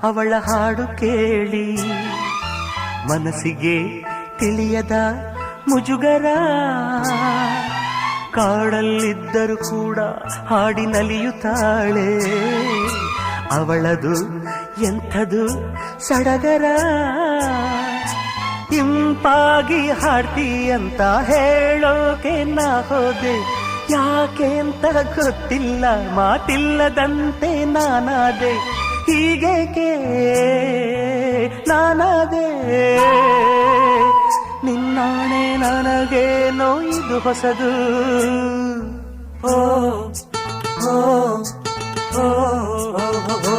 ಅವಳ ಹಾಡು ಕೇಳಿ ಮನಸ್ಸಿಗೆ ತಿಳಿಯದ ಮುಜುಗರ. ಕಾಡಲ್ಲಿದ್ದರೂ ಕೂಡ ಹಾಡಿ ನಲಿಯುತ್ತಾಳೆ, ಅವಳದು ಎಂಥದು ಸಡಗರ. ಇಂಪಾಗಿ ಹಾಡ್ತೀಯಂತ ಹೇಳೋಕೆ ನಾ ಹೋದೆ, ಯಾಕೆ ಅಂತ ಗೊತ್ತಿಲ್ಲ, ಮಾತಿಲ್ಲದಂತೆ ನಾನಾದೆ. ಹೀಗೇಕೆ ನಾನಾದೆ, ನಿನ್ನಾಣೆ ನನಗೇನೋ ಇದು ಹೊಸದು. ಓ ಓ ಓ ಓ